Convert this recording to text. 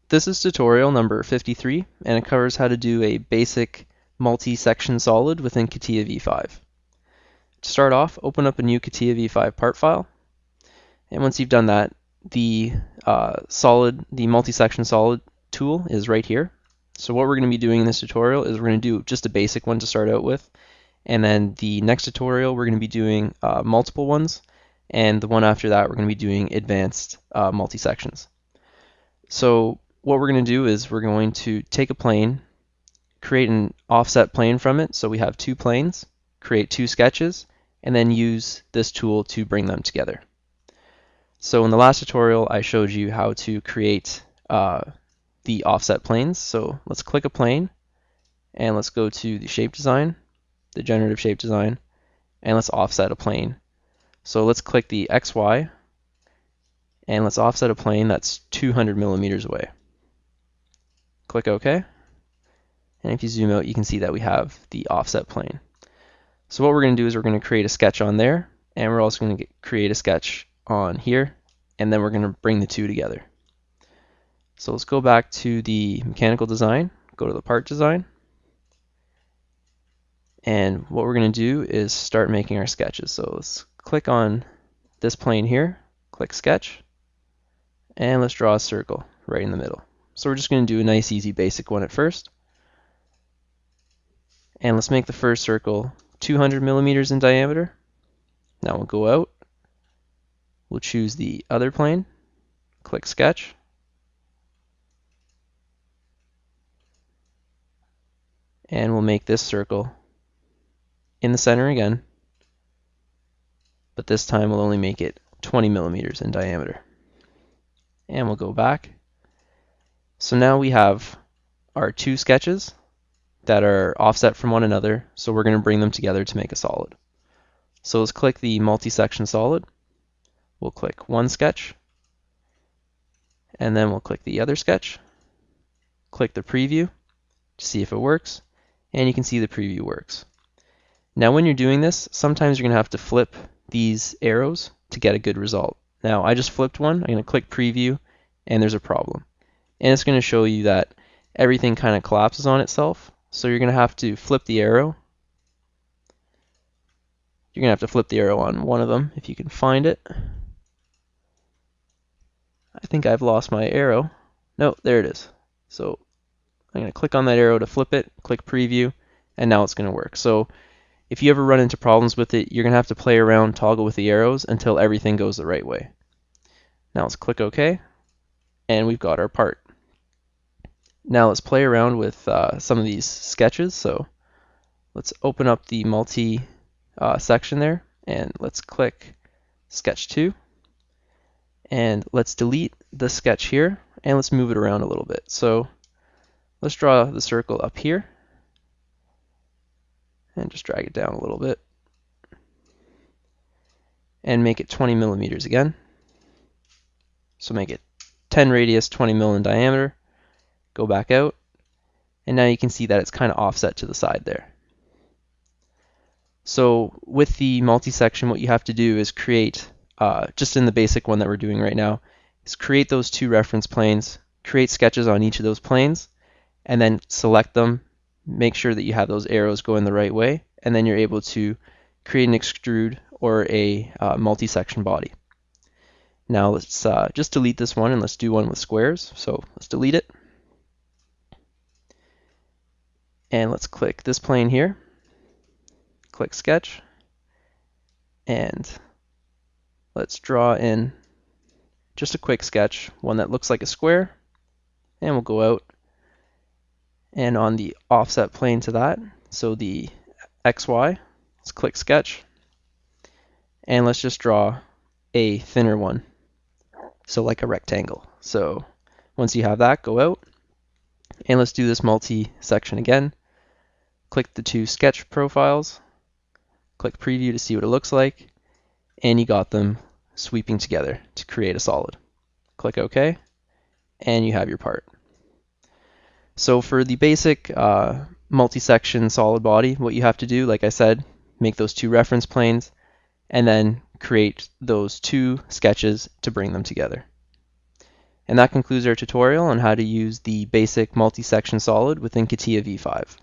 This is tutorial number 53, and it covers how to do a basic multi-section solid within Catia v5. To start off, open up a new Catia v5 part file, and once you've done that, the multi-section solid tool is right here. So what we're going to be doing in this tutorial is we're going to do just a basic one to start out with, and then the next tutorial we're going to be doing multiple ones, and the one after that we're going to be doing advanced multi-sections. So what we're going to do is we're going to take a plane, create an offset plane from it, so we have two planes, create two sketches, and then use this tool to bring them together. So in the last tutorial I showed you how to create the offset planes. So let's click a plane and let's go to the shape design, the generative shape design, and let's offset a plane. So let's click the XY and let's offset a plane that's 200 millimeters away. Click OK, and if you zoom out you can see that we have the offset plane. So what we're going to do is we're going to create a sketch on there, and we're also going to create a sketch on here, and then we're going to bring the two together. So let's go back to the mechanical design, go to the part design, and what we're going to do is start making our sketches. So let's click on this plane here, click sketch, and let's draw a circle right in the middle. So we're just going to do a nice easy basic one at first, and let's make the first circle 200 millimeters in diameter. Now we'll go out, we'll choose the other plane, click sketch, and we'll make this circle in the center again, but this time we'll only make it 20 millimeters in diameter. And we'll go back. So now we have our two sketches that are offset from one another, so we're going to bring them together to make a solid. So let's click the multi-section solid. We'll click one sketch, and then we'll click the other sketch. Click the preview to see if it works, and you can see the preview works. Now when you're doing this, sometimes you're going to have to flip these arrows to get a good result. Now I just flipped one, I'm going to click preview, and there's a problem. And it's going to show you that everything kind of collapses on itself. So you're going to have to flip the arrow. You're going to have to flip the arrow on one of them if you can find it. I think I've lost my arrow. No, there it is. So I'm going to click on that arrow to flip it, click preview, and now it's going to work. So if you ever run into problems with it, you're going to have to play around, toggle with the arrows until everything goes the right way. Now let's click OK, and we've got our part. Now let's play around with some of these sketches. So let's open up the multi section there, and let's click sketch 2, and let's delete the sketch here, and let's move it around a little bit. So let's draw the circle up here and just drag it down a little bit and make it 20 millimeters again. So make it 10 radius, 20 mil in diameter. Go back out, and now you can see that it's kind of offset to the side there. So with the multi-section, what you have to do is create, just in the basic one that we're doing right now, is create those two reference planes, create sketches on each of those planes, and then select them, make sure that you have those arrows going the right way, and then you're able to create an extrude or a multi-section body. Now let's just delete this one, and let's do one with squares. So let's delete it. And let's click this plane here, click sketch, and let's draw in just a quick sketch, one that looks like a square, and we'll go out, and on the offset plane to that, so the XY, let's click sketch, and let's just draw a thinner one, so like a rectangle. So once you have that, go out, and let's do this multi-section again. Click the two sketch profiles, click preview to see what it looks like, and you got them sweeping together to create a solid. Click OK, and you have your part. So for the basic multi-section solid body, what you have to do, like I said, make those two reference planes, and then create those two sketches to bring them together. And that concludes our tutorial on how to use the basic multi-section solid within Catia v5.